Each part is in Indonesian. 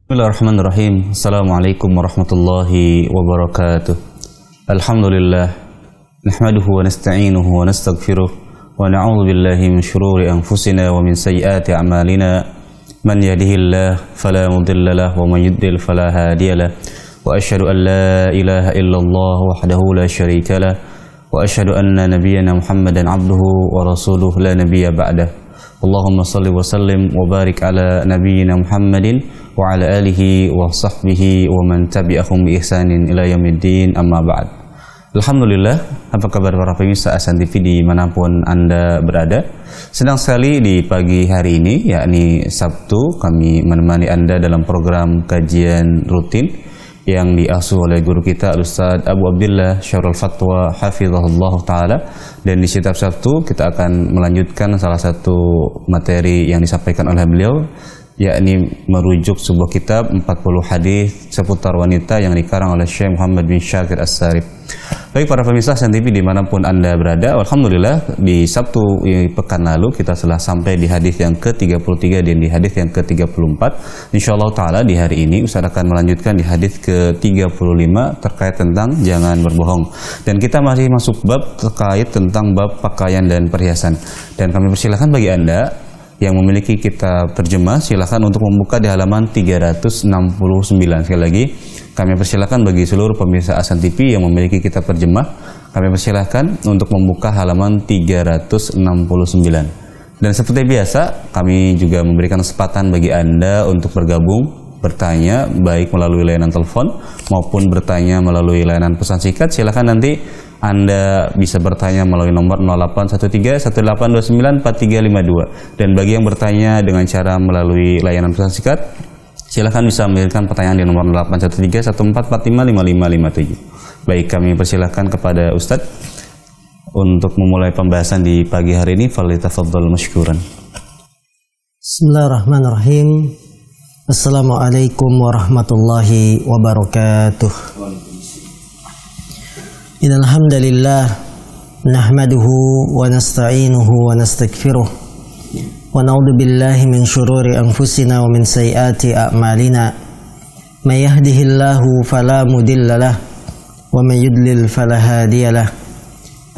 Bismillahirrahmanirrahim. Assalamualaikum warahmatullahi wabarakatuh. Alhamdulillah. Nahmaduhu wa nasta'inuhu wa nastaghfiruh. Wa na'udzu billahi min shururi anfusina wa min sayyiati a'malina. Man yahdihillahu fala mudilla lahu wa man yudlil fala hadiya lahu. Wa asyhadu an la ilaha illallah wahdahu la syarika lahu. Wa asyhadu anna nabiyyana Muhammadan 'abduhu wa rasuluhu la nabiyya ba'dahu. Allahumma salli wa sallim wa barik ala nabiyyina Muhammadin wa ala alihi wa sahbihi wa man tabi'ahum bi ihsanin ila yaumiddin, amma ba'd. Alhamdulillah, apa kabar para pemirsa Ahsan TV dimanapun Anda berada? Senang sekali di pagi hari ini, yakni Sabtu, kami menemani Anda dalam program kajian rutin yang diasuh oleh guru kita Al-Ustaz Abu Abdillah Syarul Fatwa Hafizahullah Ta'ala. Dan di setiap Sabtu kita akan melanjutkan salah satu materi yang disampaikan oleh beliau, yakni merujuk sebuah kitab 40 hadis seputar wanita yang dikarang oleh Syekh Muhammad bin Syakir As-Sarif. Baik para pemirsa Ahsan TV dimanapun Anda berada, alhamdulillah di Sabtu pekan lalu kita telah sampai di hadis yang ke-33 dan di hadis yang ke-34. Insyaallah Ta'ala di hari ini Ustaz akan melanjutkan di hadis ke-35 terkait tentang jangan berbohong. Dan kita masih masuk bab terkait tentang bab pakaian dan perhiasan. Dan kami persilahkan bagi Anda yang memiliki kitab terjemah, silakan untuk membuka di halaman 369. Sekali lagi, kami persilahkan bagi seluruh pemirsa Ahsan TV yang memiliki kitab terjemah, kami persilahkan untuk membuka halaman 369. Dan seperti biasa, kami juga memberikan kesempatan bagi Anda untuk bergabung, bertanya, baik melalui layanan telepon maupun bertanya melalui layanan pesan singkat. Silakan nanti Anda bisa bertanya melalui nomor 0813-1829-4352. Dan bagi yang bertanya dengan cara melalui layanan pesan singkat, silakan bisa mengirimkan pertanyaan di nomor 0813-1445-5557. Baik, kami persilahkan kepada Ustadz untuk memulai pembahasan di pagi hari ini. Falitafadhal mashkuran. Bismillahirrahmanirrahim. Assalamualaikum warahmatullahi wabarakatuh. Innal hamdalillah nahmaduhu wa nasta'inuhu wa nastaghfiruh wa na'udzu billahi min shururi anfusina wa min sayyiati a'malina. May yahdihillahu fala mudilla lahu wa may yudlil fala hadiya lahu.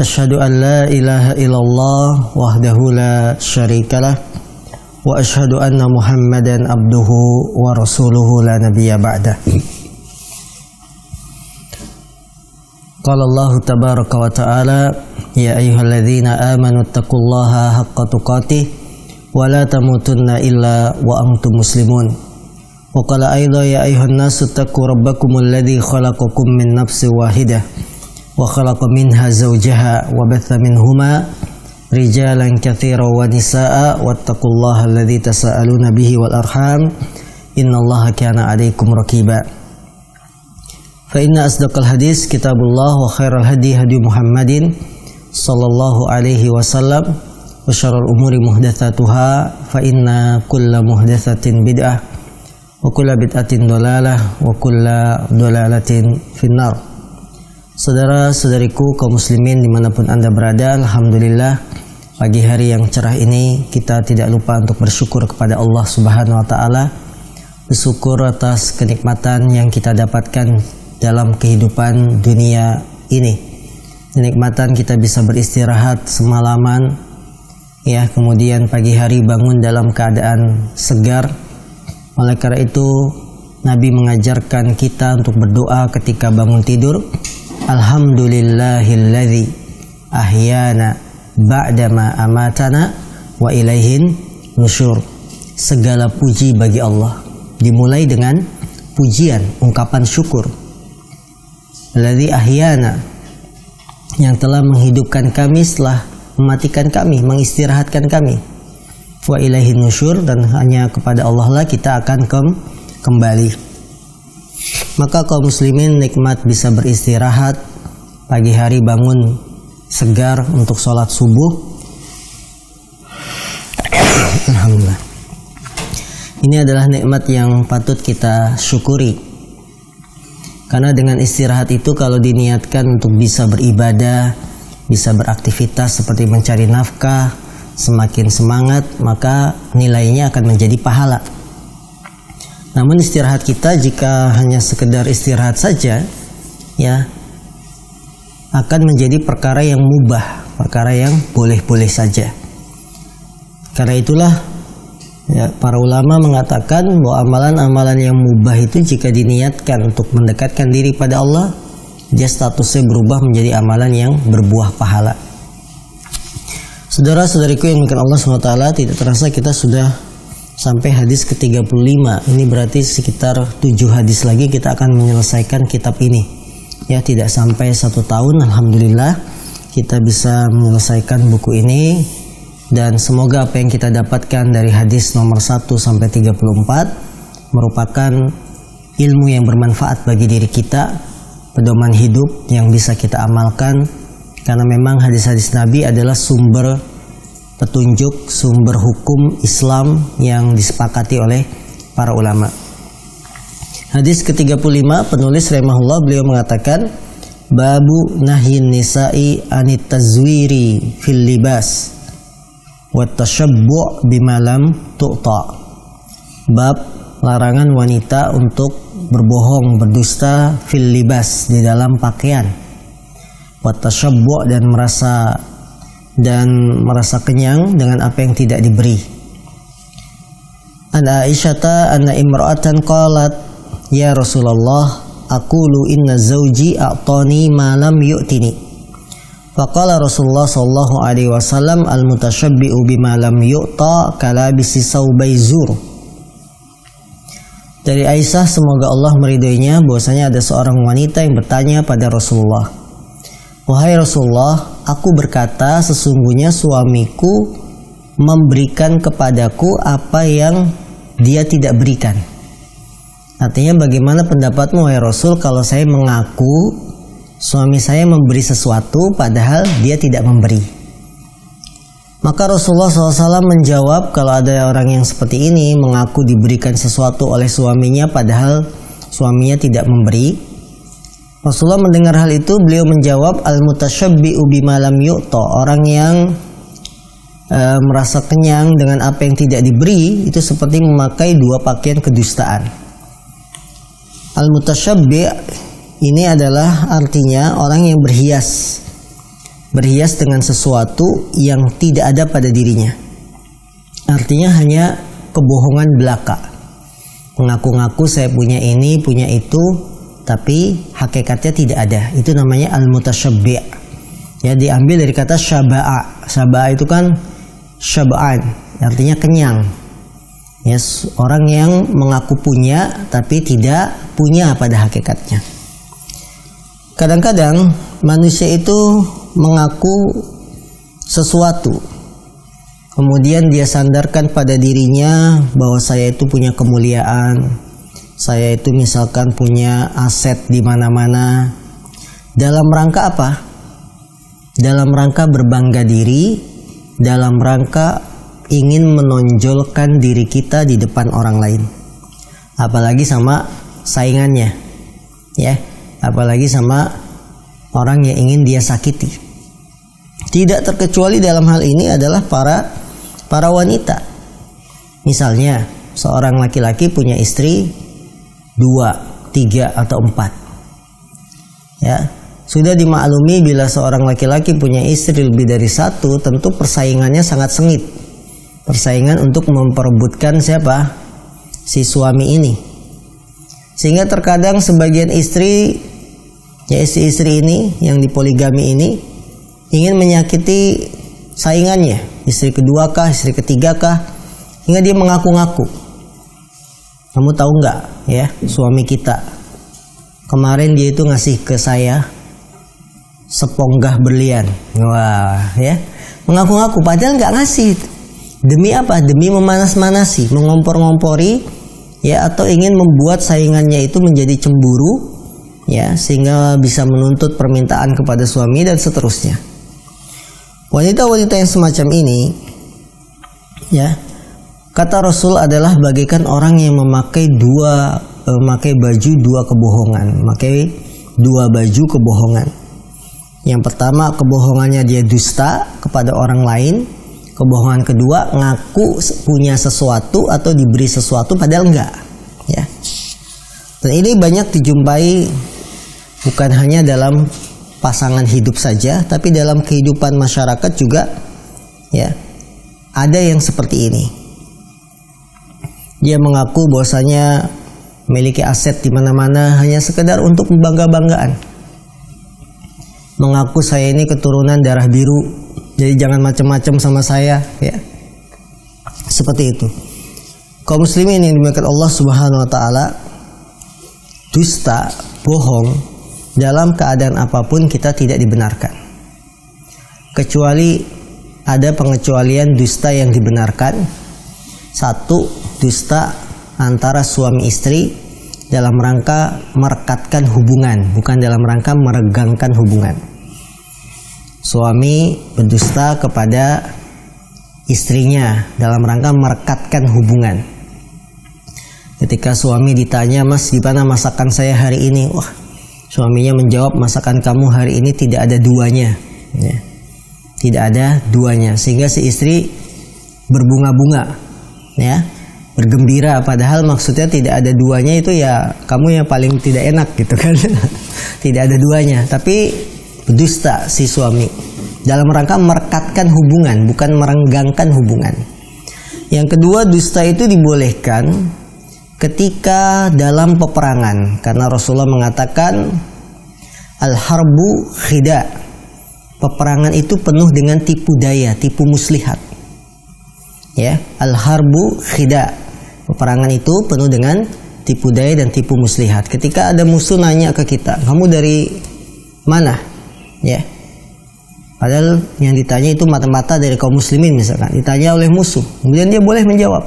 Asyhadu an la ilaha illallah wahdahu la syarika lahu wa asyhadu anna Muhammadan abduhu wa rasuluhu la nabiyya ba'dah. Qala Allah tabaraka wa ta'ala, ya ayyuhalladzina amanu taqullaha haqqa tuqatih wa la tamutunna illa wa antum muslimun. Wa qala aidha ya ayyuhan nasu taqu rabbakumul ladzi khalaqakum min nafsin wahidah wa khalaqa minha zawjaha wa batha minhuma rijalan katsiran wa nisaa wattaqullaha alladzi tasaaluna bihi wal arham innallaha kana 'alaikum raqiba. Fa inna asdaqal hadis kitabullah wa khairal hadi hadi Muhammadin sallallahu alaihi wasallam wa syarrul umuri muhdatsatuha fa inna kulla muhdatsatin bid'ah wa kulla bid'atin dhalalah wa kulla dhalalatin finnar. Saudara-saudariku kaum muslimin dimanapun Anda berada, alhamdulillah pagi hari yang cerah ini kita tidak lupa untuk bersyukur kepada Allah Subhanahu wa taala. Bersyukur atas kenikmatan yang kita dapatkan dalam kehidupan dunia ini. Kenikmatan kita bisa beristirahat semalaman, ya, kemudian pagi hari bangun dalam keadaan segar. Oleh karena itu Nabi mengajarkan kita untuk berdoa ketika bangun tidur. Alhamdulillahilladzi ahyana ba'dama amatana wa ilaihin nusyur. Segala puji bagi Allah. Dimulai dengan pujian, ungkapan syukur. Alladzi ahyana, yang telah menghidupkan kami setelah mematikan kami, mengistirahatkan kami. Wa ilaihin nusyur, dan hanya kepada Allah lah kita akan kembali. Maka kaum muslimin nikmat bisa beristirahat, pagi hari bangun segar untuk sholat subuh. Alhamdulillah. Ini adalah nikmat yang patut kita syukuri. Karena dengan istirahat itu kalau diniatkan untuk bisa beribadah, bisa beraktivitas seperti mencari nafkah, semakin semangat, maka nilainya akan menjadi pahala. Namun istirahat kita jika hanya sekedar istirahat saja, ya, akan menjadi perkara yang mubah, perkara yang boleh-boleh saja. Karena itulah, ya, para ulama mengatakan bahwa amalan-amalan yang mubah itu jika diniatkan untuk mendekatkan diri pada Allah, dia statusnya berubah menjadi amalan yang berbuah pahala. Saudara-saudariku yang dimuliakan Allah SWT, tidak terasa kita sudah sampai hadis ke-35. Ini berarti sekitar 7 hadis lagi kita akan menyelesaikan kitab ini. Ya, tidak sampai 1 tahun, alhamdulillah kita bisa menyelesaikan buku ini. Dan semoga apa yang kita dapatkan dari hadis nomor 1 sampai 34 merupakan ilmu yang bermanfaat bagi diri kita, pedoman hidup yang bisa kita amalkan. Karena memang hadis-hadis Nabi adalah sumber petunjuk, sumber hukum Islam yang disepakati oleh para ulama. Hadis ke-35, penulis rahimahullah, beliau mengatakan, babu nahyin nisa'i anit tazwiri fil libas wa tashabbu' bima lam tu'ta. Bab larangan wanita untuk berbohong, berdusta fil libas, di dalam pakaian, wa tashabbu' dan merasa kenyang dengan apa yang tidak diberi. An Aisyata anna imra'atan qalat, ya Rasulullah, aqulu inna zawji a'tani ma lam yu'tini. Faqala Rasulullah sallallahu alaihi wasallam, al-mutashabbi'u bima lam yu'ta kalabisi sawbai zur. Dari Aisyah, semoga Allah meridhoinya, bahwasanya ada seorang wanita yang bertanya pada Rasulullah, wahai Rasulullah, aku berkata sesungguhnya suamiku memberikan kepadaku apa yang dia tidak berikan. Artinya, bagaimana pendapatmu wahai Rasul kalau saya mengaku suami saya memberi sesuatu padahal dia tidak memberi? Maka Rasulullah SAW menjawab, kalau ada orang yang seperti ini mengaku diberikan sesuatu oleh suaminya padahal suaminya tidak memberi, Rasulullah mendengar hal itu, beliau menjawab, al-mutashabbi'u bima lam yu'ta, orang yang merasa kenyang dengan apa yang tidak diberi, itu seperti memakai 2 pakaian kedustaan. Al-mutashabbi' ini adalah artinya orang yang berhias dengan sesuatu yang tidak ada pada dirinya. Artinya hanya kebohongan belaka, mengaku-ngaku saya punya ini, punya itu, tapi hakikatnya tidak ada. Itu namanya al-mutashabbi'. Ya, diambil dari kata syaba'a. Syaba'a itu kan syaba'an, artinya kenyang. Ya, orang yang mengaku punya tapi tidak punya pada hakikatnya. Kadang-kadang manusia itu mengaku sesuatu, kemudian dia sandarkan pada dirinya bahwa saya itu punya kemuliaan, saya itu misalkan punya aset di mana-mana. Dalam rangka apa? Dalam rangka berbangga diri, dalam rangka ingin menonjolkan diri kita di depan orang lain. Apalagi sama saingannya, ya. Apalagi sama orang yang ingin dia sakiti. Tidak terkecuali dalam hal ini adalah para wanita. Misalnya, seorang laki-laki punya istri 2, 3, atau 4. Ya, sudah dimaklumi bila seorang laki-laki punya istri lebih dari 1, tentu persaingannya sangat sengit. Persaingan untuk memperebutkan siapa? Si suami ini. Sehingga terkadang sebagian istri, ya istri-istri ini yang dipoligami ini, ingin menyakiti saingannya, istri kedua kah, istri ketiga kah, hingga dia mengaku-ngaku. Kamu tahu nggak, ya, suami kita kemarin dia itu ngasih ke saya seponggah berlian. Wah, ya, mengaku-ngaku padahal nggak ngasih. Demi apa? Demi memanas-manasi, mengompor-ngompori, ya, atau ingin membuat saingannya itu menjadi cemburu, ya, sehingga bisa menuntut permintaan kepada suami dan seterusnya. Wanita-wanita yang semacam ini, ya, kata Rasul adalah bagaikan orang yang memakai baju 2 kebohongan, memakai 2 baju kebohongan. Yang pertama, kebohongannya dia dusta kepada orang lain. Kebohongan kedua, ngaku punya sesuatu atau diberi sesuatu padahal enggak. Ya. Dan ini banyak dijumpai bukan hanya dalam pasangan hidup saja, tapi dalam kehidupan masyarakat juga, ya, ada yang seperti ini. Dia mengaku bahwasanya memiliki aset di mana-mana hanya sekedar untuk bangga-banggaan. Mengaku saya ini keturunan darah biru, jadi jangan macam-macam sama saya, ya. Seperti itu. Kaum muslimin yang dimuliakan Allah Subhanahu wa taala, dusta, bohong dalam keadaan apapun kita tidak dibenarkan. Kecuali ada pengecualian dusta yang dibenarkan. Satu, dusta antara suami istri dalam rangka merekatkan hubungan, bukan dalam rangka meregangkan hubungan. Suami berdusta kepada istrinya dalam rangka merekatkan hubungan. Ketika suami ditanya, "Mas, gimana masakan saya hari ini?" Wah, suaminya menjawab, "Masakan kamu hari ini tidak ada duanya." Ya. Tidak ada duanya, sehingga si istri berbunga-bunga, ya, bergembira, padahal maksudnya tidak ada duanya itu ya kamu yang paling tidak enak gitu kan. Tidak ada duanya, tapi berdusta si suami dalam rangka merekatkan hubungan, bukan merenggangkan hubungan. Yang kedua, dusta itu dibolehkan ketika dalam peperangan, karena Rasulullah mengatakan al-harbu khida. Peperangan itu penuh dengan tipu daya, tipu muslihat. Ya, al-harbu khida. Peperangan itu penuh dengan tipu daya dan tipu muslihat. Ketika ada musuh nanya ke kita, "Kamu dari mana?" Ya. Padahal yang ditanya itu mata-mata dari kaum muslimin misalkan, ditanya oleh musuh. Kemudian dia boleh menjawab,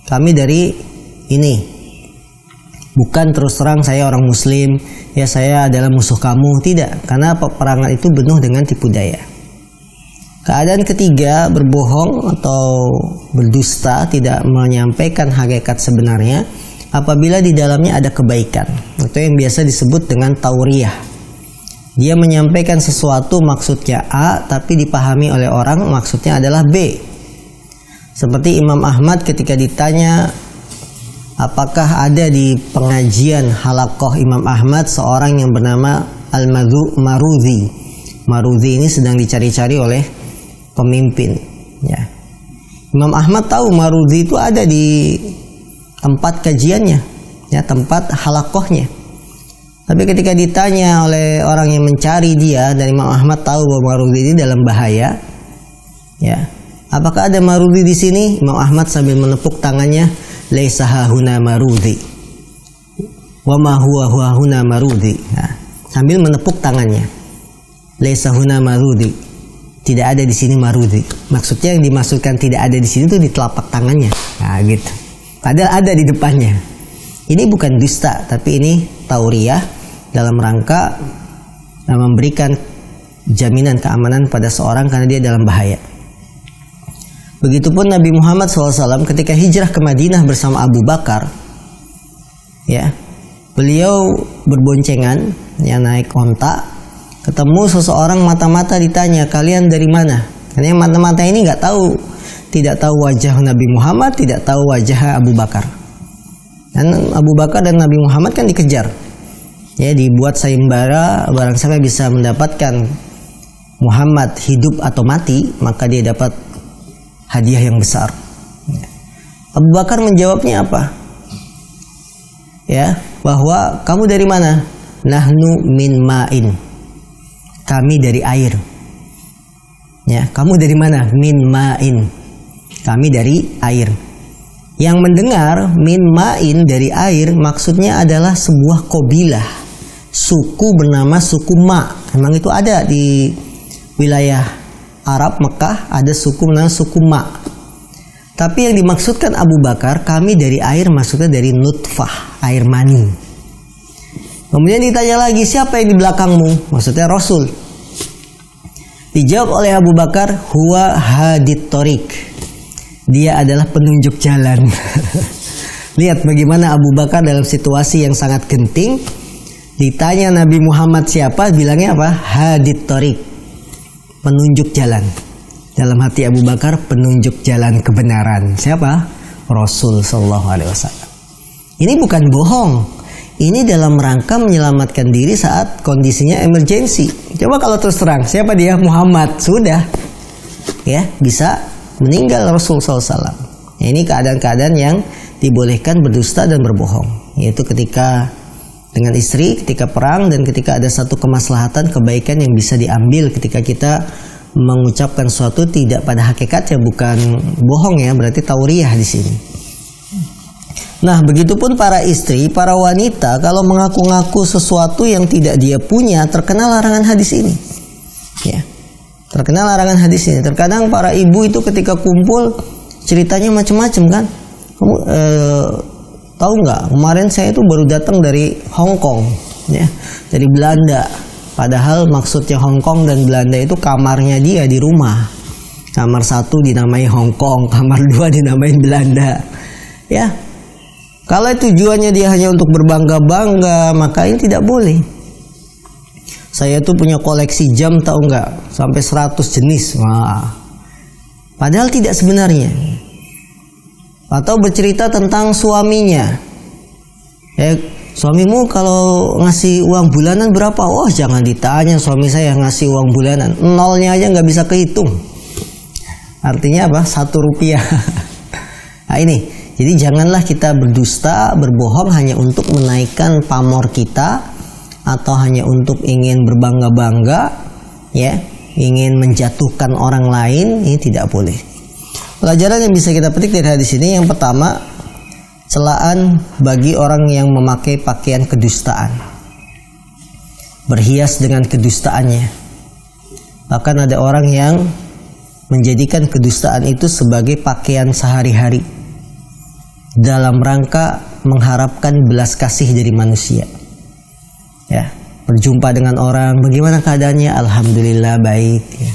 "Kami dari ini." Bukan terus terang saya orang muslim, ya saya adalah musuh kamu. Tidak, karena peperangan itu penuh dengan tipu daya. Keadaan ketiga, berbohong atau berdusta, tidak menyampaikan hakikat sebenarnya apabila di dalamnya ada kebaikan, atau yang biasa disebut dengan tauriyah. Dia menyampaikan sesuatu maksudnya A, tapi dipahami oleh orang maksudnya adalah B. Seperti Imam Ahmad ketika ditanya apakah ada di pengajian halaqah Imam Ahmad seorang yang bernama Al-Marudhi. Marudhi ini sedang dicari-cari oleh pemimpin, ya. Imam Ahmad tahu Marudhi itu ada di tempat kajiannya, ya, tempat halaqahnya. Tapi ketika ditanya oleh orang yang mencari dia, dan Imam Ahmad tahu bahwa Marudhi ini dalam bahaya, ya, apakah ada Marudhi di sini? Imam Ahmad sambil menepuk tangannya, "Laisa hahuna marudhi wa ma huwa huna marudhi." Nah, sambil menepuk tangannya, "Laisa huna marudhi." Tidak ada di sini marudhi. Maksudnya yang dimaksudkan tidak ada di sini itu di telapak tangannya. Nah, gitu. Padahal ada di depannya. Ini bukan dusta, tapi ini tauriyah dalam rangka memberikan jaminan keamanan pada seorang karena dia dalam bahaya. Begitupun Nabi Muhammad SAW ketika hijrah ke Madinah bersama Abu Bakar, ya, beliau berboncengan, ya, naik onta, ketemu seseorang mata-mata, ditanya, "Kalian dari mana?" Karena yang mata-mata ini nggak tahu, tidak tahu wajah Nabi Muhammad, tidak tahu wajah Abu Bakar. Dan Abu Bakar dan Nabi Muhammad kan dikejar, ya, dibuat sayembara, barang siapa bisa mendapatkan Muhammad hidup atau mati, maka dia dapat hadiah yang besar. Abu Bakar menjawabnya apa? Ya, bahwa kamu dari mana? Nahnu min ma'in. Kami dari air. Ya, kamu dari mana? Min ma'in. Kami dari air. Yang mendengar min ma'in dari air maksudnya adalah sebuah kabilah, suku bernama suku Ma. Memang itu ada di wilayah Arab Mekah, ada suku namanya suku Ma. Tapi yang dimaksudkan Abu Bakar, kami dari air, maksudnya dari nutfah, air mani. Kemudian ditanya lagi, siapa yang di belakangmu? Maksudnya Rasul. Dijawab oleh Abu Bakar, huwa hadit torik. Dia adalah penunjuk jalan. Lihat bagaimana Abu Bakar dalam situasi yang sangat genting. Ditanya Nabi Muhammad siapa, bilangnya apa? Hadit torik, penunjuk jalan. Dalam hati Abu Bakar, penunjuk jalan kebenaran. Siapa? Rasul Sallallahu Alaihi Wasallam. Ini bukan bohong. Ini dalam rangka menyelamatkan diri saat kondisinya emergensi. Coba kalau terus terang, siapa dia? Muhammad. Sudah. Ya, bisa meninggal Rasul SAW. Ya, ini keadaan-keadaan yang dibolehkan berdusta dan berbohong. Yaitu ketika dengan istri, ketika perang, dan ketika ada satu kemaslahatan, kebaikan yang bisa diambil ketika kita mengucapkan sesuatu tidak pada hakikatnya, bukan bohong ya, berarti tauriyah di sini. Nah, begitupun para istri, para wanita kalau mengaku-ngaku sesuatu yang tidak dia punya, terkena larangan hadis ini. Ya. Terkena larangan hadis ini. Terkadang para ibu itu ketika kumpul ceritanya macam-macam kan. Kamu tahu nggak? Kemarin saya itu baru datang dari Hong Kong, ya, dari Belanda. Padahal maksudnya Hong Kong dan Belanda itu kamarnya dia di rumah. Kamar 1 dinamai Hong Kong, kamar 2 dinamai Belanda. Ya. Kalau tujuannya dia hanya untuk berbangga-bangga, maka ini tidak boleh. Saya tuh punya koleksi jam, tahu nggak? Sampai 100 jenis. Wah. Padahal tidak sebenarnya. Atau bercerita tentang suaminya. Suamimu kalau ngasih uang bulanan berapa? Oh, jangan ditanya suami saya ngasih uang bulanan. Nolnya aja nggak bisa kehitung. Artinya apa? 1 rupiah. Nah ini. Jadi janganlah kita berdusta, berbohong hanya untuk menaikkan pamor kita, atau hanya untuk ingin berbangga-bangga, ya, ingin menjatuhkan orang lain. Ini tidak boleh. Pelajaran yang bisa kita petik dari hadis ini, yang pertama, celaan bagi orang yang memakai pakaian kedustaan, berhias dengan kedustaannya. Bahkan ada orang yang menjadikan kedustaan itu sebagai pakaian sehari-hari dalam rangka mengharapkan belas kasih dari manusia. Ya, berjumpa dengan orang, bagaimana keadaannya? Alhamdulillah baik. Ya.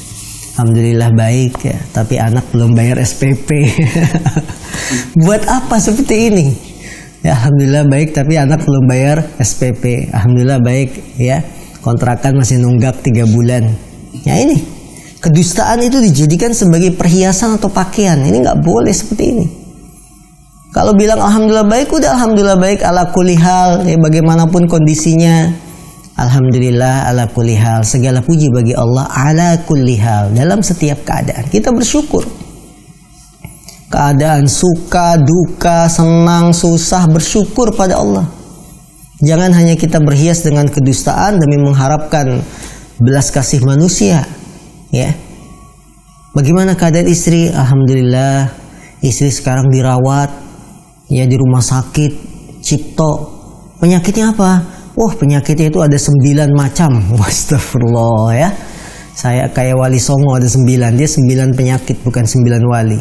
Alhamdulillah baik. Ya. Tapi anak belum bayar SPP. Buat apa seperti ini? Ya, alhamdulillah baik, tapi anak belum bayar SPP. Alhamdulillah baik. Ya, kontrakan masih nunggak 3 bulan. Ya ini, kedustaan itu dijadikan sebagai perhiasan atau pakaian. Ini nggak boleh seperti ini. Kalau bilang alhamdulillah baik, udah alhamdulillah baik ala kulli hal, ya, bagaimanapun kondisinya. Alhamdulillah ala kulli hal, segala puji bagi Allah ala kulli hal, dalam setiap keadaan kita bersyukur. Keadaan suka, duka, senang, susah, bersyukur pada Allah. Jangan hanya kita berhias dengan kedustaan demi mengharapkan belas kasih manusia, ya. Bagaimana keadaan istri? Alhamdulillah, istri sekarang dirawat, ya, di rumah sakit Cipto. Penyakitnya apa? Wah, penyakitnya itu ada 9 macam. Astagfirullah, ya. Saya kayak Wali Songo ada 9. Dia 9 penyakit, bukan 9 wali.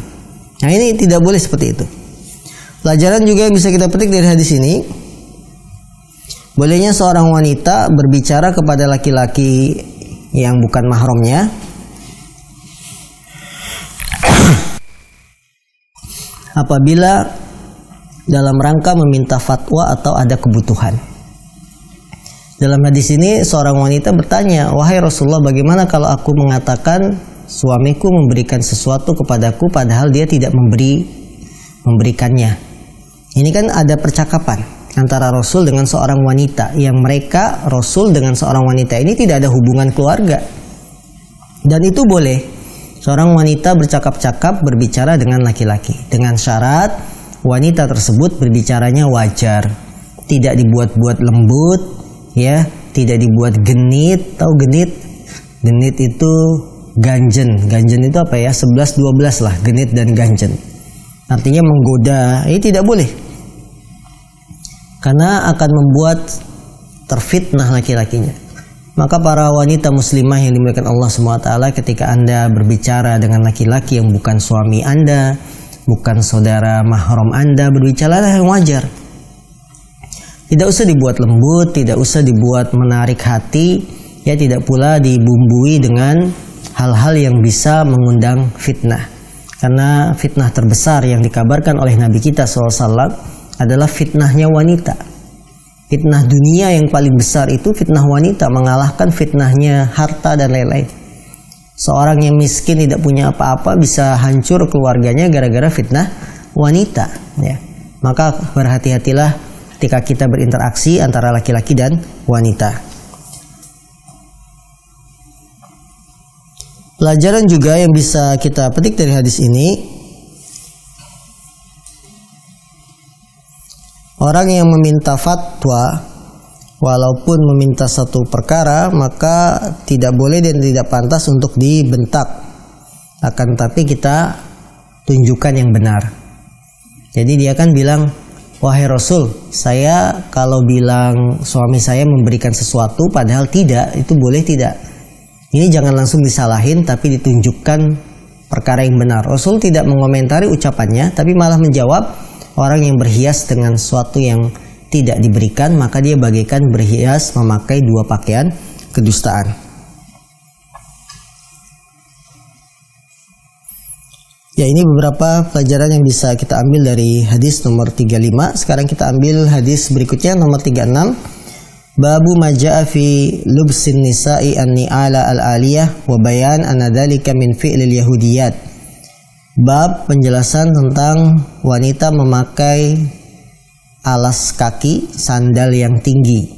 Nah ini tidak boleh seperti itu. Pelajaran juga yang bisa kita petik dari hadis ini, bolehnya seorang wanita berbicara kepada laki-laki yang bukan mahramnya apabila dalam rangka meminta fatwa atau ada kebutuhan. Dalam hadis ini seorang wanita bertanya, wahai Rasulullah, bagaimana kalau aku mengatakan suamiku memberikan sesuatu kepadaku padahal dia tidak memberikannya. Ini kan ada percakapan antara Rasul dengan seorang wanita, yang mereka, Rasul dengan seorang wanita ini tidak ada hubungan keluarga. Dan itu boleh seorang wanita bercakap-cakap, berbicara dengan laki-laki, dengan syarat wanita tersebut berbicaranya wajar, tidak dibuat-buat lembut, ya, tidak dibuat genit. Tahu genit? Genit itu ganjen. Ganjen itu apa ya? 11-12 lah, genit dan ganjen. Artinya menggoda. Ini tidak boleh. Karena akan membuat terfitnah laki-lakinya. Maka para wanita muslimah yang dimuliakan Allah SWT, ketika Anda berbicara dengan laki-laki yang bukan suami Anda, bukan saudara mahram Anda, berbicara yang wajar. Tidak usah dibuat lembut, tidak usah dibuat menarik hati, ya, tidak pula dibumbui dengan hal-hal yang bisa mengundang fitnah. Karena fitnah terbesar yang dikabarkan oleh Nabi kita SAW adalah fitnahnya wanita. Fitnah dunia yang paling besar itu fitnah wanita, mengalahkan fitnahnya harta dan lain-lain. Seorang yang miskin tidak punya apa-apa bisa hancur keluarganya gara-gara fitnah wanita, ya. Maka berhati-hatilah ketika kita berinteraksi antara laki-laki dan wanita. Pelajaran juga yang bisa kita petik dari hadis ini, orang yang meminta fatwa, walaupun meminta satu perkara, maka tidak boleh dan tidak pantas untuk dibentak. Akan tetapi kita tunjukkan yang benar. Jadi dia kan bilang, wahai Rasul, saya kalau bilang suami saya memberikan sesuatu padahal tidak, itu boleh tidak? Ini jangan langsung disalahin, tapi ditunjukkan perkara yang benar. Rasul tidak mengomentari ucapannya, tapi malah menjawab, orang yang berhias dengan sesuatu yang tidak diberikan, maka dia bagaikan berhias memakai dua pakaian kedustaan. Ya, ini beberapa pelajaran yang bisa kita ambil dari hadis nomor 35. Sekarang kita ambil hadis berikutnya, nomor 36. Babu maja'a fi lubsin nisa'i an-ni'ala al-aliyah wa bayan anna dhalika min fi'lil yahudiyat. Bab penjelasan tentang wanita memakai alas kaki, sandal yang tinggi.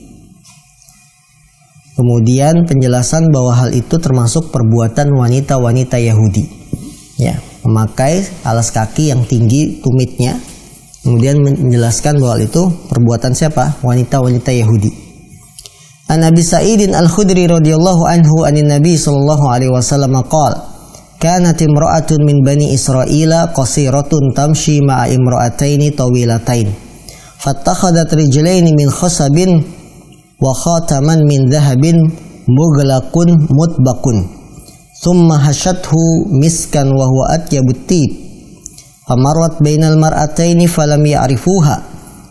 Kemudian penjelasan bahwa hal itu termasuk perbuatan wanita-wanita Yahudi. Ya, memakai alas kaki yang tinggi tumitnya. Kemudian menjelaskan bahwa itu perbuatan siapa? Wanita-wanita Yahudi. An Abi Sa'idin Al-Khudri radhiyallahu anhu anin Nabi sallallahu alaihi wasallam qala kanat imra'atun min bani Israila qasiratun tamshi ma'a imra'ataini tawilatain fattakhadat rijlaini min khasabin wa khataman min dhahabin mughlaqun mutbaqun thumma hashathu miskan wa huwa atyabut tib famarrat bainal mar'ataini falam ya'rifuha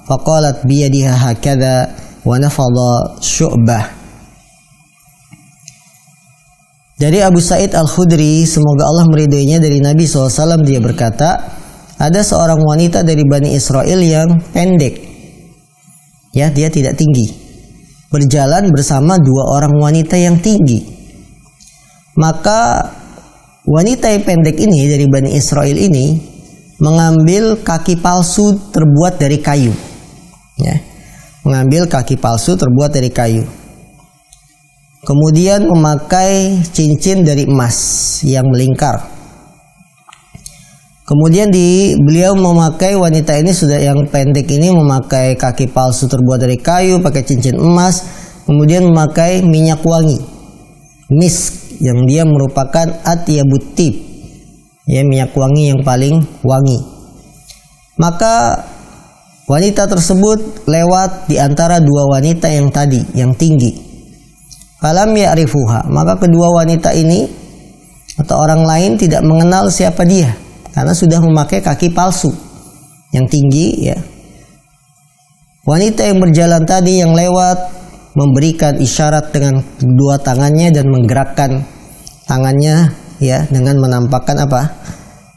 faqalat biyadiha hakadha wa nafadha syu'bah. Dari Abu Sa'id Al-Khudri, semoga Allah meridainya, dari Nabi SAW, dia berkata, ada seorang wanita dari Bani Israel yang pendek, ya, dia tidak tinggi, berjalan bersama dua orang wanita yang tinggi. Maka wanita yang pendek ini dari Bani Israel ini mengambil kaki palsu terbuat dari kayu, ya, mengambil kaki palsu terbuat dari kayu. Kemudian memakai cincin dari emas yang melingkar. Kemudian beliau memakai, wanita ini sudah yang pendek ini memakai kaki palsu terbuat dari kayu, pakai cincin emas, kemudian memakai minyak wangi, misk, yang dia merupakan atyabut tib, ya, minyak wangi yang paling wangi. Maka wanita tersebut lewat di antara dua wanita yang tadi, yang tinggi. Falam ya'rifuha, maka kedua wanita ini atau orang lain tidak mengenal siapa dia, karena sudah memakai kaki palsu yang tinggi, ya. Wanita yang berjalan tadi yang lewat memberikan isyarat dengan kedua tangannya dan menggerakkan tangannya, ya, dengan menampakkan apa?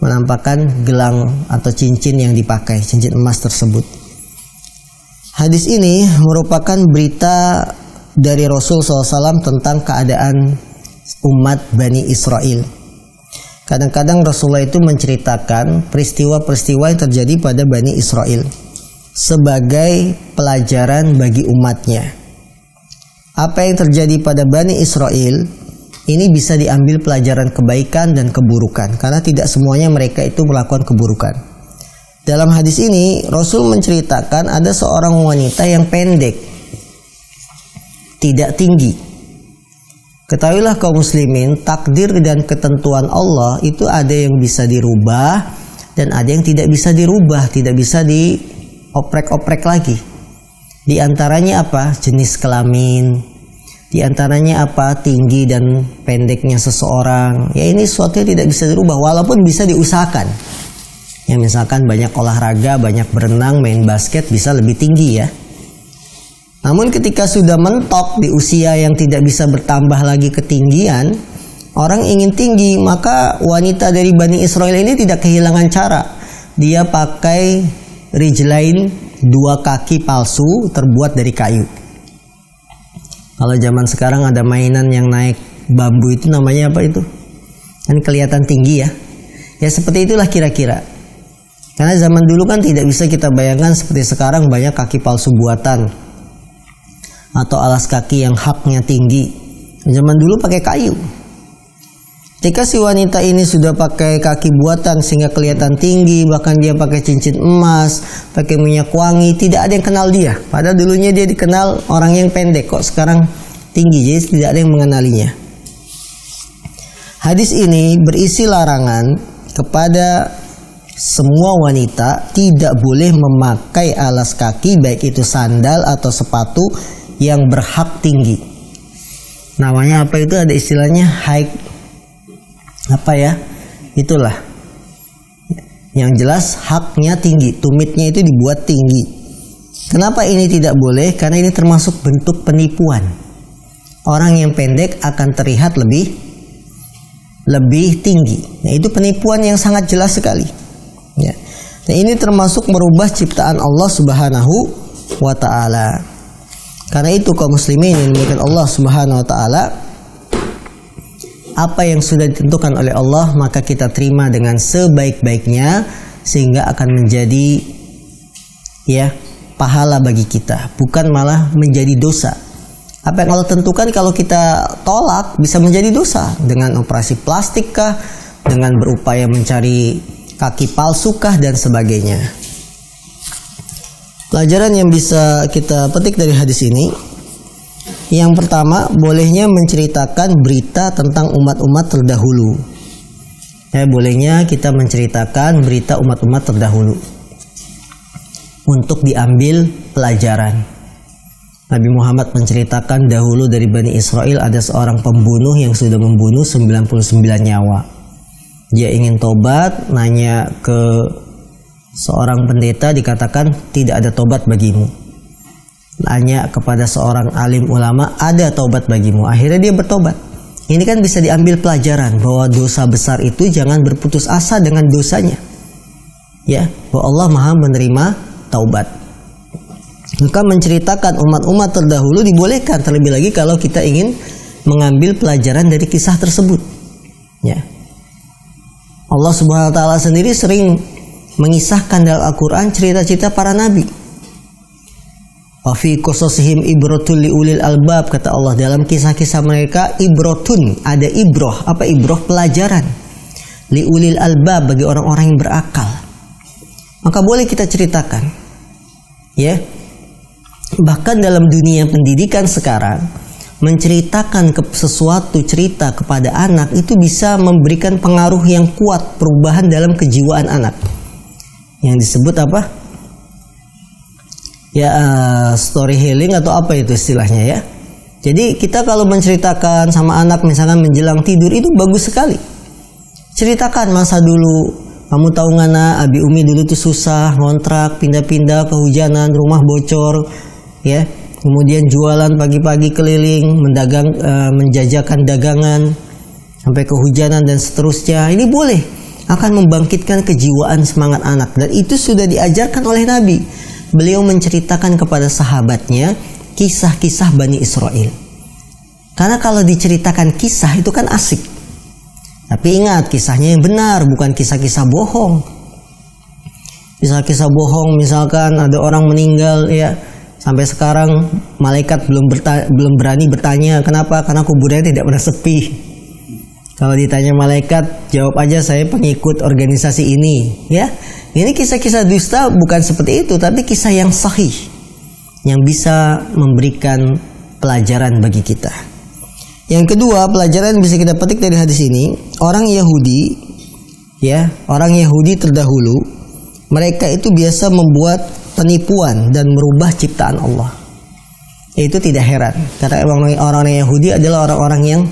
Menampakkan gelang atau cincin yang dipakai, cincin emas tersebut. Hadis ini merupakan berita dari Rasul SAW tentang keadaan umat Bani Israel. Kadang-kadang Rasulullah itu menceritakan peristiwa-peristiwa yang terjadi pada Bani Israel sebagai pelajaran bagi umatnya. Apa yang terjadi pada Bani Israel ini bisa diambil pelajaran kebaikan dan keburukan, karena tidak semuanya mereka itu melakukan keburukan. Dalam hadis ini Rasul menceritakan ada seorang wanita yang pendek, tidak tinggi. Ketahuilah kaum muslimin, takdir dan ketentuan Allah itu ada yang bisa dirubah dan ada yang tidak bisa dirubah, tidak bisa dioprek-oprek lagi. Di antaranya apa? Jenis kelamin. Di antaranya apa? Tinggi dan pendeknya seseorang. Ya, ini sesuatu yang tidak bisa dirubah, walaupun bisa diusahakan. Ya, misalkan banyak olahraga, banyak berenang, main basket, bisa lebih tinggi, ya. Namun ketika sudah mentok di usia yang tidak bisa bertambah lagi ketinggian, orang ingin tinggi, maka wanita dari Bani Israel ini tidak kehilangan cara. Dia pakai rijlain, dua kaki palsu terbuat dari kayu. Kalau zaman sekarang ada mainan yang naik bambu, itu namanya apa itu? Kan kelihatan tinggi, ya. Ya seperti itulah kira-kira. Karena zaman dulu kan tidak bisa kita bayangkan seperti sekarang banyak kaki palsu buatan atau alas kaki yang haknya tinggi. Zaman dulu pakai kayu. Ketika si wanita ini sudah pakai kaki buatan sehingga kelihatan tinggi, bahkan dia pakai cincin emas, pakai minyak wangi, tidak ada yang kenal dia. Padahal dulunya dia dikenal orang yang pendek, kok sekarang tinggi, jadi tidak ada yang mengenalinya. Hadis ini berisi larangan kepada semua wanita tidak boleh memakai alas kaki, baik itu sandal atau sepatu yang berhak tinggi. Namanya apa itu, ada istilahnya high apa ya, itulah. Yang jelas haknya tinggi, tumitnya itu dibuat tinggi. Kenapa ini tidak boleh? Karena ini termasuk bentuk penipuan. Orang yang pendek akan terlihat lebih tinggi. Nah, itu penipuan yang sangat jelas sekali. Ya. Nah, ini termasuk merubah ciptaan Allah Subhanahu wa ta'ala. Karena itu kaum muslimin yang dimuliakan Allah Subhanahu wa ta'ala, apa yang sudah ditentukan oleh Allah maka kita terima dengan sebaik-baiknya, sehingga akan menjadi pahala bagi kita, bukan malah menjadi dosa. Apa yang Allah tentukan kalau kita tolak bisa menjadi dosa, dengan operasi plastik kah, dengan berupaya mencari kaki palsu kah, dan sebagainya. Pelajaran yang bisa kita petik dari hadis ini, yang pertama, bolehnya menceritakan berita tentang umat-umat terdahulu. Bolehnya kita menceritakan berita umat-umat terdahulu untuk diambil pelajaran. Nabi Muhammad menceritakan dahulu dari Bani Israel ada seorang pembunuh yang sudah membunuh 99 nyawa. Dia ingin tobat, nanya ke seorang pendeta, dikatakan tidak ada tobat bagimu. Nanya kepada seorang alim ulama, ada tobat bagimu. Akhirnya dia bertobat. Ini kan bisa diambil pelajaran bahwa dosa besar itu jangan berputus asa dengan dosanya. Ya, bahwa Allah Maha menerima taubat. Maka menceritakan umat-umat terdahulu dibolehkan, terlebih lagi kalau kita ingin mengambil pelajaran dari kisah tersebut. Ya. Allah Subhanahu wa ta'ala sendiri sering mengisahkan dalam Al-Quran cerita-cerita para nabi. Wa fi qasasihim ibratun liulil albab, kata Allah, dalam kisah-kisah mereka ibratun, ada ibroh. Apa ibroh? Pelajaran. Liulil albab, bagi orang-orang yang berakal. Maka boleh kita ceritakan. Ya. Bahkan dalam dunia pendidikan sekarang, menceritakan sesuatu cerita kepada anak itu bisa memberikan pengaruh yang kuat, perubahan dalam kejiwaan anak. Yang disebut apa? Story healing atau apa itu istilahnya ya. Jadi kita kalau menceritakan sama anak misalkan menjelang tidur itu bagus sekali. Ceritakan masa dulu. Kamu tahu nggak nak, Abi Umi dulu tuh susah, ngontrak, pindah-pindah, kehujanan, rumah bocor, ya. Kemudian jualan pagi-pagi keliling, menjajakan dagangan sampai kehujanan dan seterusnya. Ini boleh, akan membangkitkan kejiwaan semangat anak, dan itu sudah diajarkan oleh Nabi. Beliau menceritakan kepada sahabatnya kisah-kisah Bani Israel. Karena kalau diceritakan kisah itu kan asik. Tapi ingat, kisahnya yang benar, bukan kisah-kisah bohong. Kisah-kisah bohong, misalkan ada orang meninggal ya, sampai sekarang malaikat belum berani bertanya kenapa, karena kuburannya tidak pernah sepi. Kalau ditanya malaikat, jawab aja saya pengikut organisasi ini, ya. Ini kisah-kisah dusta bukan seperti itu, tapi kisah yang sahih yang bisa memberikan pelajaran bagi kita. Yang kedua, pelajaran yang bisa kita petik dari hadis ini, orang Yahudi, ya, orang Yahudi terdahulu, mereka itu biasa membuat penipuan dan merubah ciptaan Allah. Itu tidak heran, karena orang-orang Yahudi adalah orang-orang yang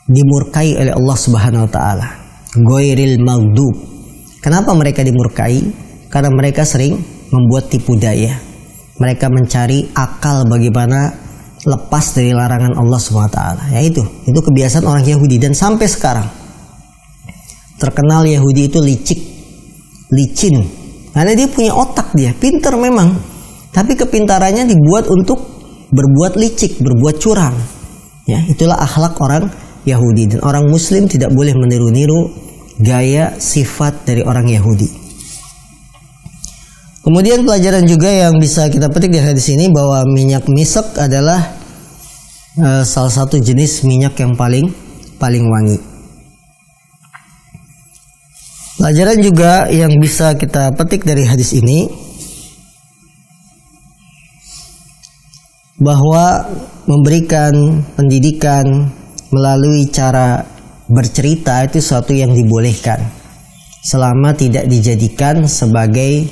dimurkai oleh Allah Subhanahu wa taala. Ghairil maghdub. Kenapa mereka dimurkai? Karena mereka sering membuat tipu daya. Mereka mencari akal bagaimana lepas dari larangan Allah Subhanahu wa taala. Ya itu kebiasaan orang Yahudi, dan sampai sekarang terkenal Yahudi itu licin. Karena dia punya otak, dia pintar memang, tapi kepintarannya dibuat untuk berbuat licik, berbuat curang. Ya, itulah akhlak orang Yahudi, dan orang Muslim tidak boleh meniru-niru gaya sifat dari orang Yahudi. Kemudian pelajaran juga yang bisa kita petik dari hadis ini bahwa minyak misk adalah salah satu jenis minyak yang paling wangi. Pelajaran juga yang bisa kita petik dari hadis ini bahwa memberikan pendidikan melalui cara bercerita itu sesuatu yang dibolehkan selama tidak dijadikan sebagai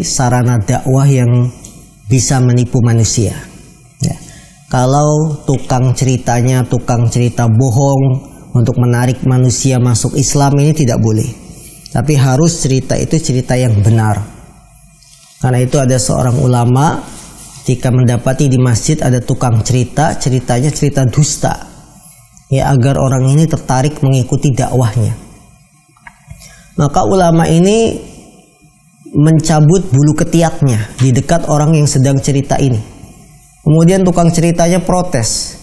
sarana dakwah yang bisa menipu manusia. Ya. Kalau tukang cerita bohong untuk menarik manusia masuk Islam, ini tidak boleh. Tapi harus cerita itu cerita yang benar. Karena itu ada seorang ulama ketika mendapati di masjid ada tukang ceritanya cerita dusta. Ya, agar orang ini tertarik mengikuti dakwahnya. Maka ulama ini mencabut bulu ketiaknya di dekat orang yang sedang cerita ini. Kemudian tukang ceritanya protes.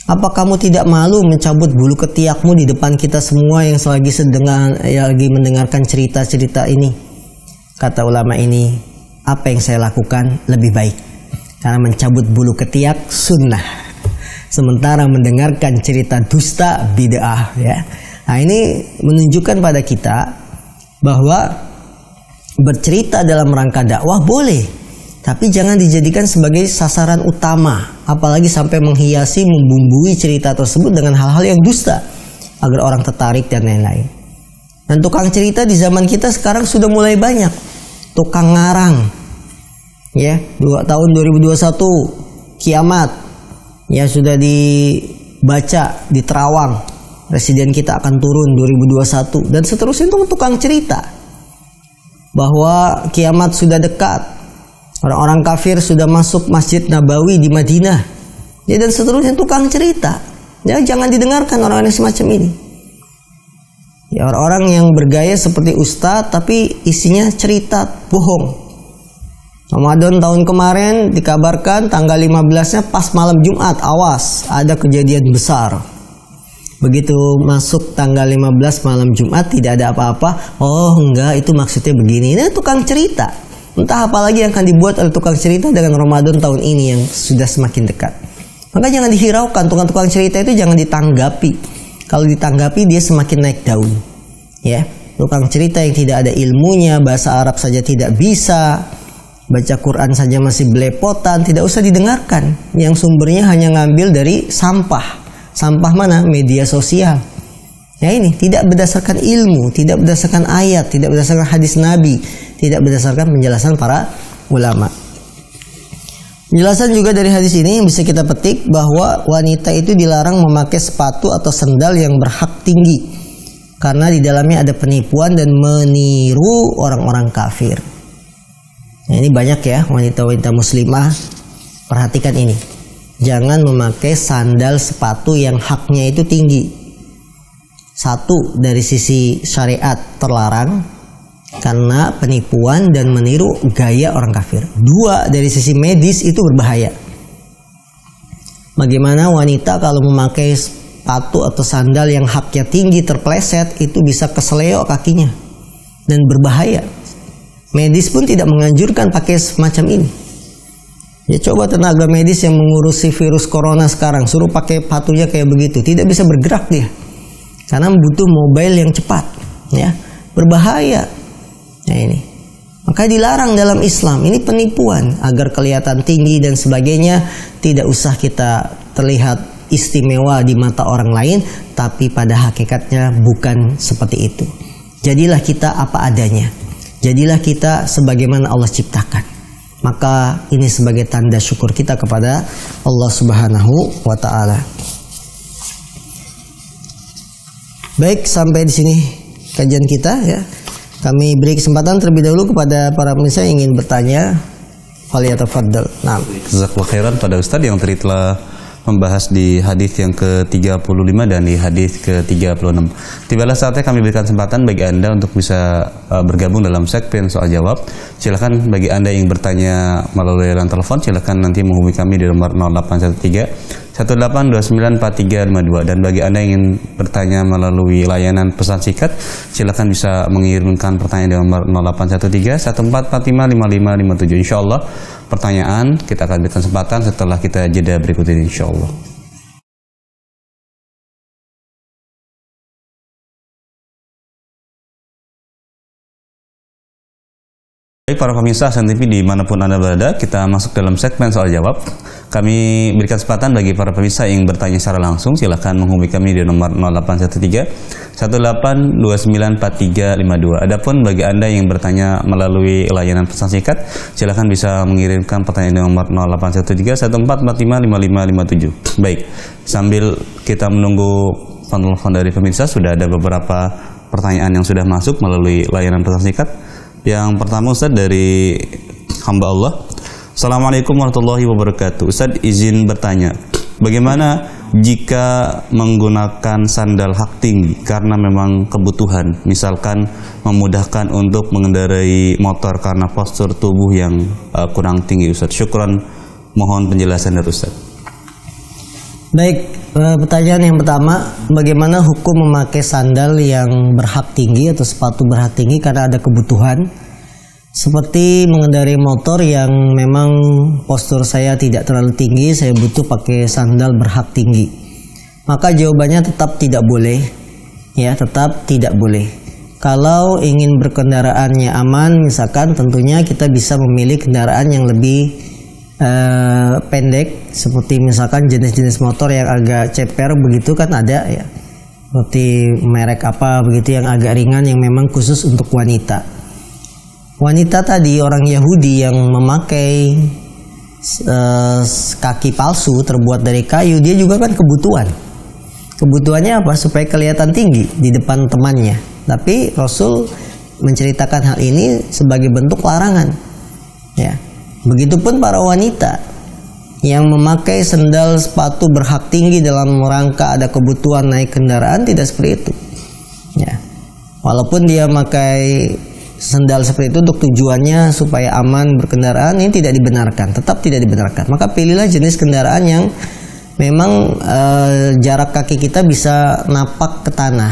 Apa kamu tidak malu mencabut bulu ketiakmu di depan kita semua yang lagi mendengarkan cerita-cerita ini? Kata ulama ini, apa yang saya lakukan lebih baik. Karena mencabut bulu ketiak sunnah. Sementara mendengarkan cerita dusta bid'ah, ya. Nah, ini menunjukkan pada kita bahwa bercerita dalam rangka dakwah boleh, tapi jangan dijadikan sebagai sasaran utama, apalagi sampai menghiasi, membumbui cerita tersebut dengan hal-hal yang dusta agar orang tertarik dan lain-lain. Dan tukang cerita di zaman kita sekarang sudah mulai banyak. Tukang ngarang, ya, tahun 2021 kiamat, ya, sudah dibaca di Terawang, presiden kita akan turun 2021 dan seterusnya. Itu tukang cerita bahwa kiamat sudah dekat, orang-orang kafir sudah masuk Masjid Nabawi di Madinah, ya, dan seterusnya. Tukang cerita, ya, jangan didengarkan orang-orang semacam ini. Ya, orang-orang yang bergaya seperti ustadz tapi isinya cerita bohong. Ramadan tahun kemarin dikabarkan tanggal 15-nya pas malam Jumat, awas ada kejadian besar. Begitu masuk tanggal 15 malam Jumat tidak ada apa-apa. Oh enggak, itu maksudnya begini. Ini tukang cerita. Entah apa lagi yang akan dibuat oleh tukang cerita dengan Ramadan tahun ini yang sudah semakin dekat. Maka jangan dihiraukan. Tukang cerita itu jangan ditanggapi. Kalau ditanggapi dia semakin naik daun. Ya, tukang cerita yang tidak ada ilmunya, bahasa Arab saja tidak bisa, baca Quran saja masih belepotan, tidak usah didengarkan. Yang sumbernya hanya ngambil dari sampah. Sampah mana? Media sosial. Ya, ini tidak berdasarkan ilmu, tidak berdasarkan ayat, tidak berdasarkan hadis Nabi, tidak berdasarkan penjelasan para ulama. Penjelasan juga dari hadis ini yang bisa kita petik bahwa wanita itu dilarang memakai sepatu atau sendal yang berhak tinggi karena di dalamnya ada penipuan dan meniru orang-orang kafir. Nah, ini banyak ya wanita-wanita muslimah, perhatikan ini. Jangan memakai sandal sepatu yang haknya itu tinggi. Satu, dari sisi syariat terlarang karena penipuan dan meniru gaya orang kafir. Dua, dari sisi medis itu berbahaya. Bagaimana wanita kalau memakai sepatu atau sandal yang haknya tinggi terpleset, itu bisa keseleo kakinya dan berbahaya. Medis pun tidak menganjurkan pakai semacam ini. Ya, coba tenaga medis yang mengurusi virus corona sekarang suruh pakai sepatunya kayak begitu, tidak bisa bergerak dia karena butuh mobile yang cepat, ya, berbahaya. Nah, ini maka dilarang dalam Islam. Ini penipuan agar kelihatan tinggi dan sebagainya. Tidak usah kita terlihat istimewa di mata orang lain, tapi pada hakikatnya bukan seperti itu. Jadilah kita apa adanya, jadilah kita sebagaimana Allah ciptakan. Maka ini sebagai tanda syukur kita kepada Allah Subhanahu wa taala. Baik, sampai di sini kajian kita, ya. Kami beri kesempatan terlebih dahulu kepada para pemirsa yang ingin bertanya. Falyatafaddal. Nah, jazakallahu khairan pada Ustaz yang telah membahas di hadis yang ke-35 dan di hadis ke-36. Tibalah saatnya kami berikan kesempatan bagi Anda untuk bisa bergabung dalam segmen soal jawab. Silakan bagi Anda yang bertanya melalui line telepon, silakan nanti menghubungi kami di nomor 0813 182943352. Dan bagi Anda yang ingin bertanya melalui layanan pesan singkat, silakan bisa mengirimkan pertanyaan di nomor 0813-1445-5557. Insyaallah pertanyaan kita akan berikan kesempatan setelah kita jeda berikut ini, insyaallah. Baik para pemirsa Hasan TV dimanapun Anda berada, kita masuk dalam segmen soal jawab. Kami berikan kesempatan bagi para pemirsa yang bertanya secara langsung, silahkan menghubungi kami di nomor 0813-18294352. Adapun bagi Anda yang bertanya melalui layanan pesan singkat, silahkan bisa mengirimkan pertanyaan di nomor 0813-1445-5557. Baik, sambil kita menunggu telepon dari pemirsa, sudah ada beberapa pertanyaan yang sudah masuk melalui layanan pesan singkat. Yang pertama Ustadz dari hamba Allah. Assalamualaikum warahmatullahi wabarakatuh. Ustadz izin bertanya, bagaimana jika menggunakan sandal hak tinggi karena memang kebutuhan, misalkan memudahkan untuk mengendarai motor karena postur tubuh yang kurang tinggi, Ustadz? Syukran, mohon penjelasan dari Ustadz. Baik, pertanyaan yang pertama, bagaimana hukum memakai sandal yang berhak tinggi atau sepatu berhak tinggi karena ada kebutuhan, seperti mengendarai motor yang memang postur saya tidak terlalu tinggi, saya butuh pakai sandal berhak tinggi. Maka jawabannya tetap tidak boleh, ya, tetap tidak boleh. Kalau ingin berkendaraannya aman, misalkan tentunya kita bisa memilih kendaraan yang lebih pendek, seperti misalkan jenis-jenis motor yang agak ceper begitu kan ada ya, seperti merek apa begitu yang agak ringan yang memang khusus untuk wanita. Wanita tadi orang Yahudi yang memakai kaki palsu terbuat dari kayu, dia juga kan kebutuhan. Kebutuhannya apa? Supaya kelihatan tinggi di depan temannya. Tapi Rasul menceritakan hal ini sebagai bentuk larangan. Ya. Begitupun para wanita yang memakai sandal sepatu berhak tinggi dalam rangka ada kebutuhan naik kendaraan, tidak seperti itu. Ya. Walaupun dia memakai sandal seperti itu untuk tujuannya supaya aman berkendaraan, ini tidak dibenarkan, tetap tidak dibenarkan. Maka pilihlah jenis kendaraan yang memang jarak kaki kita bisa napak ke tanah.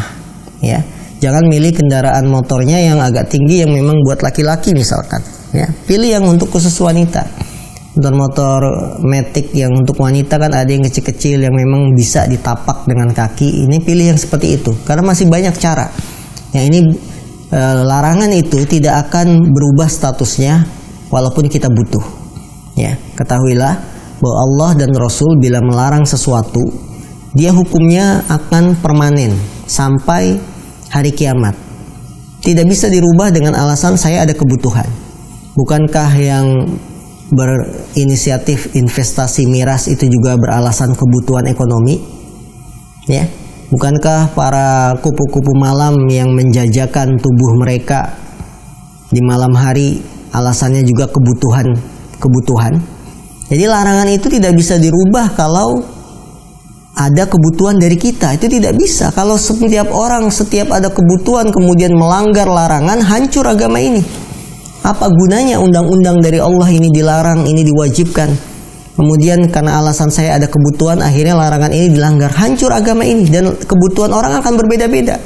Ya. Jangan milih kendaraan motornya yang agak tinggi yang memang buat laki-laki misalkan. Ya, pilih yang untuk khusus wanita. Motor matic yang untuk wanita kan ada yang kecil-kecil yang memang bisa ditapak dengan kaki. Ini pilih yang seperti itu karena masih banyak cara. Ya, ini larangan itu tidak akan berubah statusnya walaupun kita butuh. Ya, ketahuilah bahwa Allah dan Rasul bila melarang sesuatu, dia hukumnya akan permanen sampai hari kiamat. Tidak bisa dirubah dengan alasan saya ada kebutuhan. Bukankah yang berinisiatif investasi miras itu juga beralasan kebutuhan ekonomi? Ya, bukankah para kupu-kupu malam yang menjajakan tubuh mereka di malam hari alasannya juga kebutuhan? Jadi larangan itu tidak bisa dirubah kalau ada kebutuhan dari kita. Itu tidak bisa. Kalau setiap orang setiap ada kebutuhan kemudian melanggar larangan, hancur agama ini. Apa gunanya undang-undang dari Allah ini dilarang, ini diwajibkan? Kemudian karena alasan saya ada kebutuhan, akhirnya larangan ini dilanggar. Hancur agama ini dan kebutuhan orang akan berbeda-beda.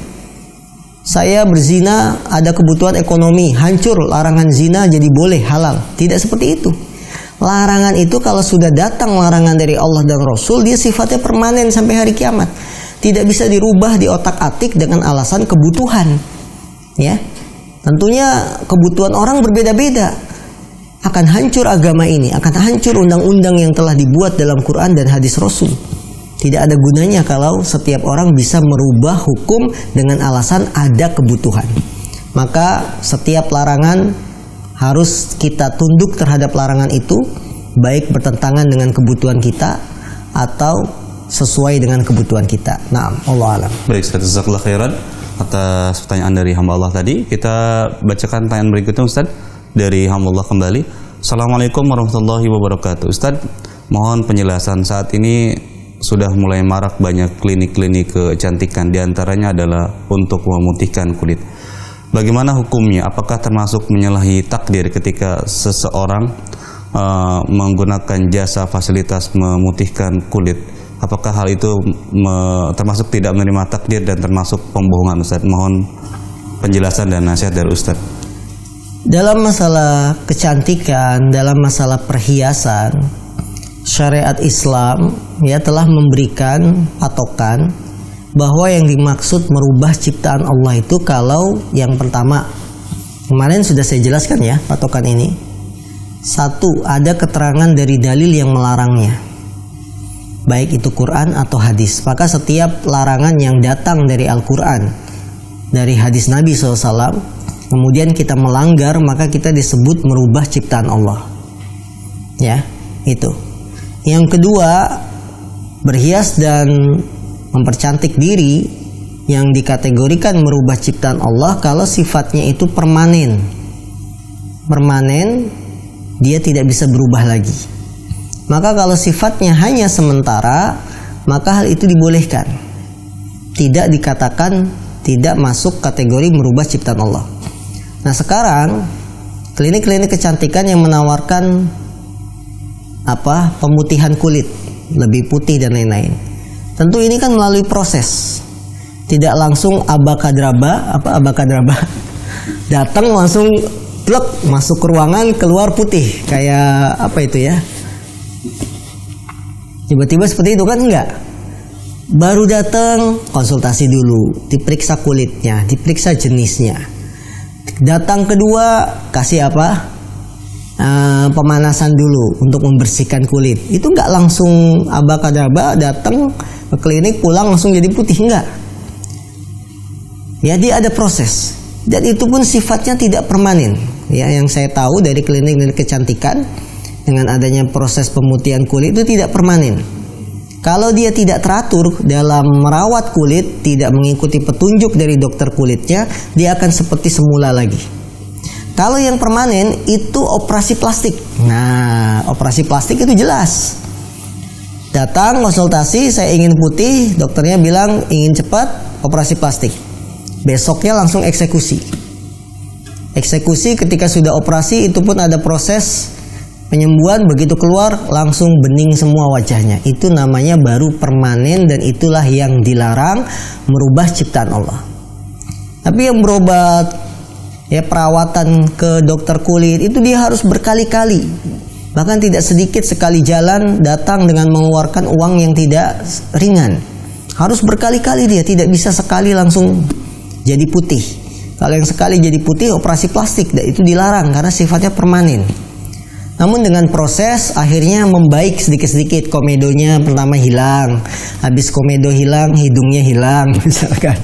Saya berzina, ada kebutuhan ekonomi, hancur larangan zina jadi boleh, halal. Tidak seperti itu. Larangan itu kalau sudah datang larangan dari Allah dan Rasul, dia sifatnya permanen sampai hari kiamat. Tidak bisa dirubah di otak-atik dengan alasan kebutuhan. Ya. Tentunya kebutuhan orang berbeda-beda. Akan hancur agama ini, akan hancur undang-undang yang telah dibuat dalam Quran dan hadis Rasul. Tidak ada gunanya kalau setiap orang bisa merubah hukum dengan alasan ada kebutuhan. Maka setiap larangan harus kita tunduk terhadap larangan itu, baik bertentangan dengan kebutuhan kita atau sesuai dengan kebutuhan kita. Naam, Allah alam. Baik, jazakallahu khairan atas pertanyaan dari hamba Allah tadi. Kita bacakan pertanyaan berikutnya Ustaz dari hamba Allah kembali. Assalamualaikum warahmatullahi wabarakatuh. Ustaz, mohon penjelasan. Saat ini sudah mulai marak banyak klinik-klinik kecantikan, diantaranya adalah untuk memutihkan kulit. Bagaimana hukumnya? Apakah termasuk menyalahi takdir ketika seseorang menggunakan jasa fasilitas memutihkan kulit Apakah hal itu termasuk tidak menerima takdir dan termasuk pembohongan, Ustaz? Mohon penjelasan dan nasihat dari Ustaz. Dalam masalah kecantikan, dalam masalah perhiasan, syariat Islam ya telah memberikan patokan bahwa yang dimaksud merubah ciptaan Allah itu kalau yang pertama, kemarin sudah saya jelaskan ya patokan ini. Satu, ada keterangan dari dalil yang melarangnya, baik itu Quran atau hadis. Maka setiap larangan yang datang dari Al-Quran, dari hadis Nabi SAW, kemudian kita melanggar, maka kita disebut merubah ciptaan Allah. Ya, itu. Yang kedua, berhias dan mempercantik diri yang dikategorikan merubah ciptaan Allah kalau sifatnya itu permanen. Permanen, dia tidak bisa berubah lagi. Maka kalau sifatnya hanya sementara, maka hal itu dibolehkan. Tidak dikatakan tidak masuk kategori merubah ciptaan Allah. Nah sekarang klinik-klinik kecantikan yang menawarkan pemutihan kulit, lebih putih dan lain-lain. Tentu ini kan melalui proses. Tidak langsung abakadraba, datang langsung plek masuk ke ruangan keluar putih kayak apa itu ya? Tiba-tiba seperti itu kan enggak. Baru datang konsultasi dulu, diperiksa kulitnya, diperiksa jenisnya. Datang kedua kasih pemanasan dulu untuk membersihkan kulit. Itu enggak langsung abakadabra datang ke klinik pulang langsung jadi putih, enggak. Ya dia ada proses. Dan itu pun sifatnya tidak permanen. Ya yang saya tahu dari klinik kecantikan dengan adanya proses pemutihan kulit itu tidak permanen. Kalau dia tidak teratur dalam merawat kulit, tidak mengikuti petunjuk dari dokter kulitnya, dia akan seperti semula lagi. Kalau yang permanen itu operasi plastik. Nah, operasi plastik itu jelas. Datang konsultasi, saya ingin putih, dokternya bilang ingin cepat, operasi plastik. Besoknya langsung eksekusi. Eksekusi ketika sudah operasi itu pun ada proses penyembuhan, begitu keluar langsung bening semua wajahnya. Itu namanya baru permanen dan itulah yang dilarang, merubah ciptaan Allah. Tapi yang berobat ya perawatan ke dokter kulit itu dia harus berkali-kali. Bahkan tidak sedikit sekali jalan datang dengan mengeluarkan uang yang tidak ringan. Harus berkali-kali dia, tidak bisa sekali langsung jadi putih. Kalau yang sekali jadi putih operasi plastik, itu dilarang karena sifatnya permanen. Namun dengan proses akhirnya membaik sedikit-sedikit. Komedonya pertama hilang, habis komedo hilang hidungnya hilang misalkan.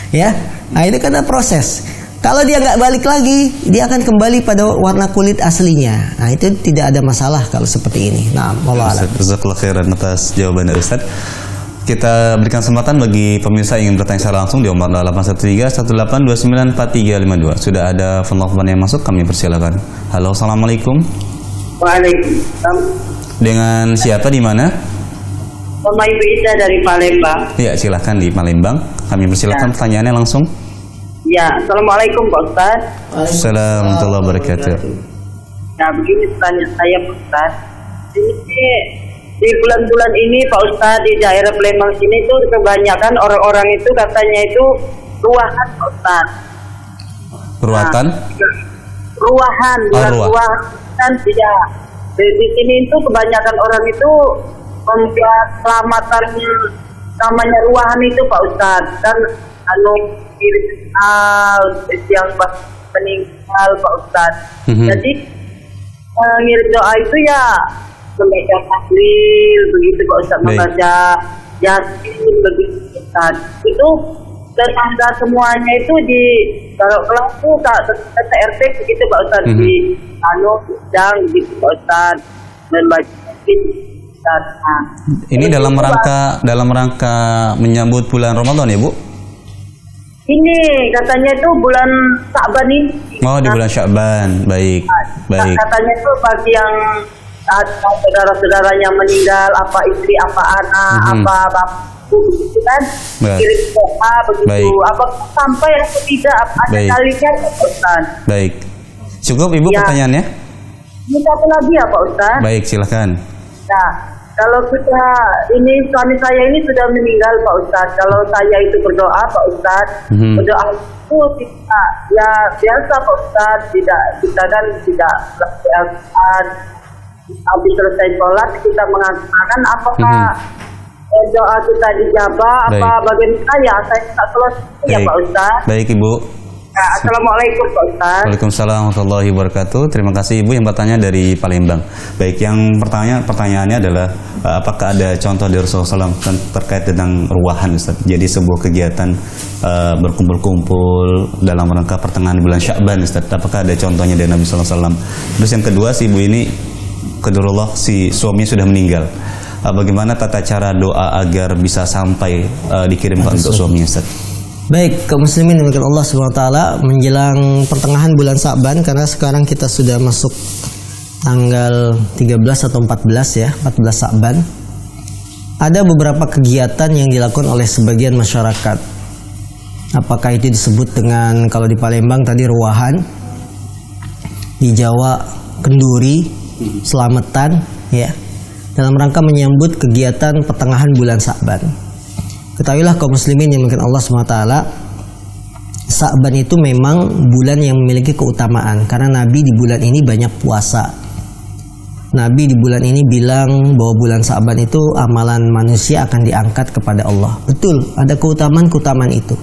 Ya, nah itu karena proses. Kalau dia nggak balik lagi, dia akan kembali pada warna kulit aslinya. Nah itu tidak ada masalah kalau seperti ini. Nah, wallahu a'lam. Jazakallahu khairan atas jawabannya Ustaz. Kita berikan kesempatan bagi pemirsa yang ingin bertanya secara langsung di nomor 813-1829-4352. Sudah ada telepon yang masuk, kami persilakan. Halo, assalamualaikum. Waalaikumsalam. Dengan siapa di mana? Mama Ibu Ida dari Palembang. Ya, silakan di Palembang. Kami persilakan pertanyaannya langsung. Ya, assalamualaikum Pak Ustaz. Assalamualaikum warahmatullahi wabarakatuh. Nah, begini pertanyaan saya Pak Ustaz. Ini di bulan-bulan ini Pak Ustaz di daerah Palembang sini tuh kebanyakan orang-orang itu katanya itu ruahan Pak Ustaz. Ruatan? Nah, ruahan, ruahan tidak. Di sini itu kebanyakan orang itu membuat selamatannya namanya ruahan itu Pak Ustaz. Dan yang meninggal Pak Ustaz. Jadi ngirim doa itu ya membaca tahlil begitu Pak Ustaz, membaca Yasin begitu Ustaz. Itu tetangga semuanya itu di kalau itu RT begitu Pak Ustaz, di sedang begitu Pak Ustaz, membaca Yasin Ustaz. Ini dalam rangka menyambut bulan Ramadan ya Bu? Ini katanya itu bulan Sya'ban ini. Oh, di bulan Sya'ban. Baik. Baik. Katanya itu bagi yang saudara-saudaranya meninggal, apa istri, apa anak, apa bapak, begitu kan? Kirim doa begitu. Apa sampai atau tidak? Ada kalinya Pak Ustaz. Baik. Cukup Ibu pertanyaannya? Ini satu lagi ya Pak Ustaz. Baik, silakan. Nah, kalau ini suami saya ini sudah meninggal Pak Ustadz. Kalau saya itu berdoa Pak Ustadz, berdoa itu tidak ya biasa Pak Ustadz, kita kan tidak habis selesai sholat kita mengatakan apakah doa kita dijabah apa bagaimana ya, saya tak selesai ya Pak Ustadz. Baik Ibu. Assalamualaikum Pak Ustaz. Waalaikumsalam warahmatullahi wabarakatuh. Terima kasih Ibu yang bertanya dari Palembang. Baik, yang pertanyaannya adalah apakah ada contoh dari Rasulullah SAW terkait tentang ruwahan Ustaz? Jadi sebuah kegiatan berkumpul-kumpul dalam rangka pertengahan bulan Sya'ban Ustaz. Apakah ada contohnya dari Nabi SAW? Terus yang kedua, si Ibu ini qadarullah si suaminya sudah meninggal. Bagaimana tata cara doa agar bisa sampai dikirimkan untuk suaminya Ustaz? Baik, kaum muslimin dimiliki Allah SWT, menjelang pertengahan bulan Sya'ban, karena sekarang kita sudah masuk tanggal 13 atau 14 ya, 14 Sya'ban. Ada beberapa kegiatan yang dilakukan oleh sebagian masyarakat. Apakah itu disebut dengan, kalau di Palembang tadi ruwahan, di Jawa kenduri, selamatan ya, dalam rangka menyambut kegiatan pertengahan bulan Sya'ban. Ketahuilah kaum muslimin yang mungkin Allah SWT, Sya'ban itu memang bulan yang memiliki keutamaan, karena Nabi di bulan ini banyak puasa. Nabi di bulan ini bilang bahwa bulan Sya'ban itu amalan manusia akan diangkat kepada Allah. Betul, ada keutamaan-keutamaan itu.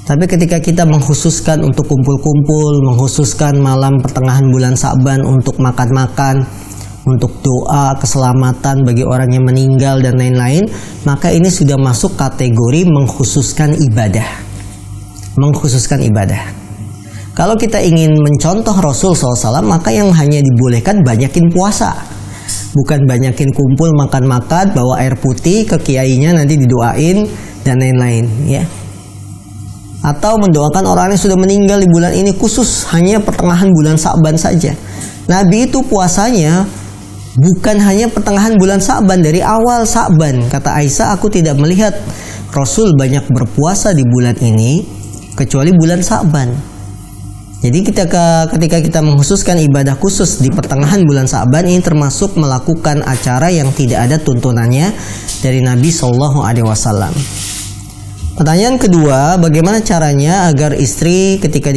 Tapi ketika kita mengkhususkan untuk kumpul-kumpul, mengkhususkan malam pertengahan bulan Sya'ban untuk makan-makan, untuk doa keselamatan bagi orang yang meninggal dan lain-lain, maka ini sudah masuk kategori mengkhususkan ibadah. Mengkhususkan ibadah. Kalau kita ingin mencontoh Rasul SAW, maka yang hanya dibolehkan banyakin puasa, bukan banyakin kumpul makan-makan, bawa air putih ke kiainya nanti didoain dan lain-lain ya. Atau mendoakan orang yang sudah meninggal di bulan ini, khusus hanya pertengahan bulan Sya'ban saja. Nabi itu puasanya bukan hanya pertengahan bulan Sya'ban, dari awal Sya'ban. Kata Aisyah, aku tidak melihat Rasul banyak berpuasa di bulan ini kecuali bulan Sya'ban. Jadi ketika kita mengkhususkan ibadah khusus di pertengahan bulan Sya'ban, ini termasuk melakukan acara yang tidak ada tuntunannya dari Nabi SAW. Pertanyaan kedua, bagaimana caranya agar istri ketika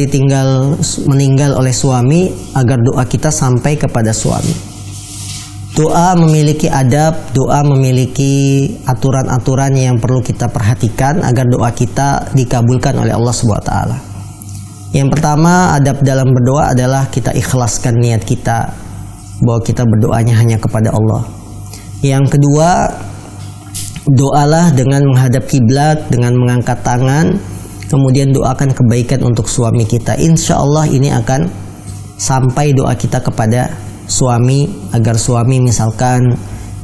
meninggal oleh suami, agar doa kita sampai kepada suami? Doa memiliki adab, doa memiliki aturan-aturan yang perlu kita perhatikan agar doa kita dikabulkan oleh Allah SWT. Yang pertama, adab dalam berdoa adalah kita ikhlaskan niat kita, bahwa kita berdoanya hanya kepada Allah. Yang kedua, doalah dengan menghadap kiblat, dengan mengangkat tangan, kemudian doakan kebaikan untuk suami kita. Insya Allah ini akan sampai doa kita kepada suami, agar suami misalkan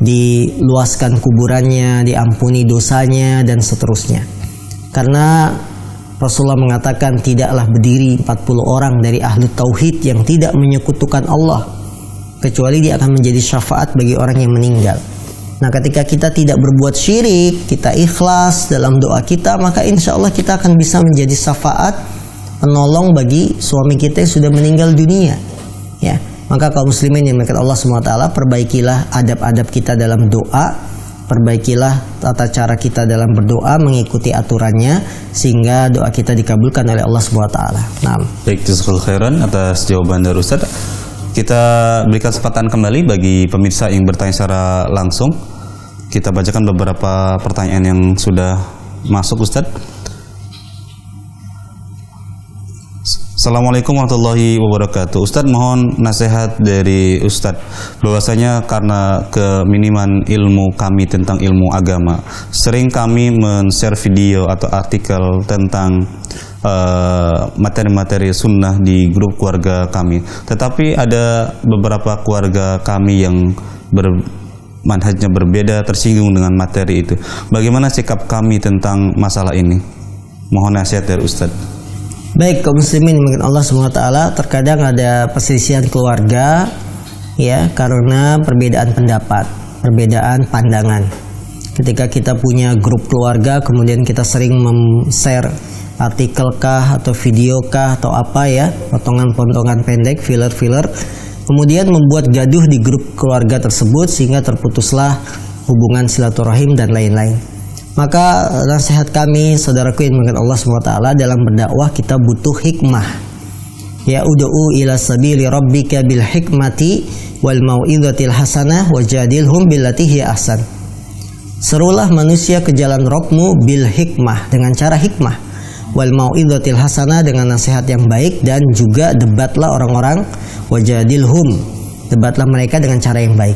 diluaskan kuburannya, diampuni dosanya dan seterusnya. Karena Rasulullah mengatakan tidaklah berdiri 40 orang dari ahlu tauhid yang tidak menyekutukan Allah, kecuali dia akan menjadi syafaat bagi orang yang meninggal. Nah, ketika kita tidak berbuat syirik, kita ikhlas dalam doa kita, maka insya Allah kita akan bisa menjadi syafaat, penolong bagi suami kita yang sudah meninggal dunia ya. Maka kaum muslimin yang dimuliakan Allah SWT, perbaikilah adab-adab kita dalam doa, perbaikilah tata cara kita dalam berdoa, mengikuti aturannya, sehingga doa kita dikabulkan oleh Allah SWT. Nah, baik, jazakallahu khairan atas jawaban dari Ustaz. Kita berikan kesempatan kembali bagi pemirsa yang bertanya secara langsung. Kita bacakan beberapa pertanyaan yang sudah masuk Ustaz. Assalamualaikum warahmatullahi wabarakatuh. Ustadz, mohon nasihat dari Ustadz, bahwasanya karena keminiman ilmu kami tentang ilmu agama, sering kami men-share video atau artikel tentang materi-materi sunnah di grup keluarga kami. Tetapi ada beberapa keluarga kami yang manhajnya berbeda, tersinggung dengan materi itu. Bagaimana sikap kami tentang masalah ini? Mohon nasihat dari Ustadz. baik, kaum muslimin mungkin Allah SWT, terkadang ada perselisihan keluarga ya, karena perbedaan pendapat, perbedaan pandangan. Ketika kita punya grup keluarga, kemudian kita sering share artikel kah atau video kah atau apa ya, potongan-potongan pendek, filler-filler, kemudian membuat gaduh di grup keluarga tersebut, sehingga terputuslah hubungan silaturahim dan lain-lain. Maka nasihat kami saudaraku yang dimuliakan Allah SWT, dalam berdakwah kita butuh hikmah. Ya ud'u ila sabili rabbika bil hikmati wal mau'izatil hasanah wajadilhum billati hiya ahsan. Serulah manusia ke jalan Rabbmu bil hikmah, dengan cara hikmah, wal mau'izatil hasanah, dengan nasihat yang baik, dan juga debatlah orang-orang, wajadilhum, debatlah mereka dengan cara yang baik.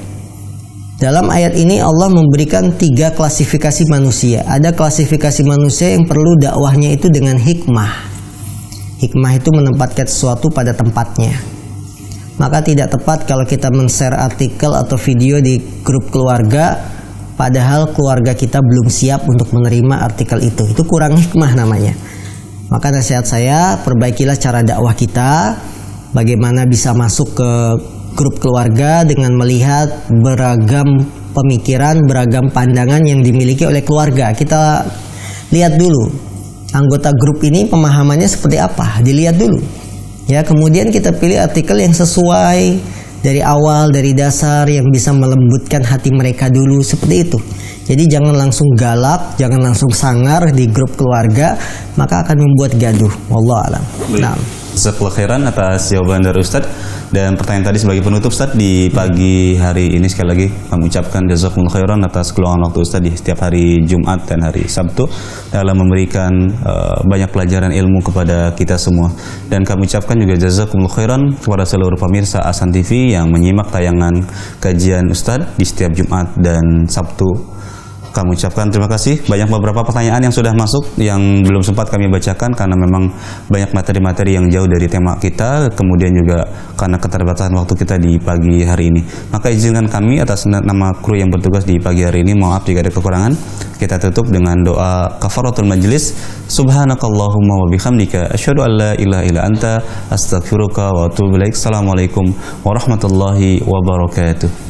Dalam ayat ini Allah memberikan 3 klasifikasi manusia. Ada klasifikasi manusia yang perlu dakwahnya itu dengan hikmah. Hikmah itu menempatkan sesuatu pada tempatnya. Maka tidak tepat kalau kita men-share artikel atau video di grup keluarga, padahal keluarga kita belum siap untuk menerima artikel itu. Itu kurang hikmah namanya. Maka nasihat saya, perbaikilah cara dakwah kita. Bagaimana bisa masuk ke grup keluarga dengan melihat beragam pemikiran, beragam pandangan yang dimiliki oleh keluarga. Kita lihat dulu anggota grup ini pemahamannya seperti apa, dilihat dulu. Ya, kemudian kita pilih artikel yang sesuai dari awal, dari dasar, yang bisa melembutkan hati mereka dulu, seperti itu. Jadi jangan langsung galak, jangan langsung sangar di grup keluarga, maka akan membuat gaduh. Wallahu a'lam. Nah, Jazakallahu khairan atas jawaban dari Ustadz. Dan pertanyaan tadi sebagai penutup Ustadz, di pagi hari ini sekali lagi kami ucapkan jazakumullahu khairan atas keluangan waktu Ustadz di setiap hari Jumat dan hari Sabtu dalam memberikan banyak pelajaran ilmu kepada kita semua. Dan kami ucapkan juga jazakumullahu khairan kepada seluruh pemirsa Ahsan TV yang menyimak tayangan kajian Ustadz di setiap Jumat dan Sabtu. Kami ucapkan terima kasih. Banyak beberapa pertanyaan yang sudah masuk yang belum sempat kami bacakan karena memang banyak materi-materi yang jauh dari tema kita, kemudian juga karena keterbatasan waktu kita di pagi hari ini. Maka izinkan kami atas nama kru yang bertugas di pagi hari ini, maaf jika ada kekurangan. Kita tutup dengan doa kafaratul majlis. Subhanakallahumma wa bihamdika asyhadu an la ilaha illa anta astaghfiruka wa atubu ilaik. Assalamualaikum warahmatullahi wabarakatuh.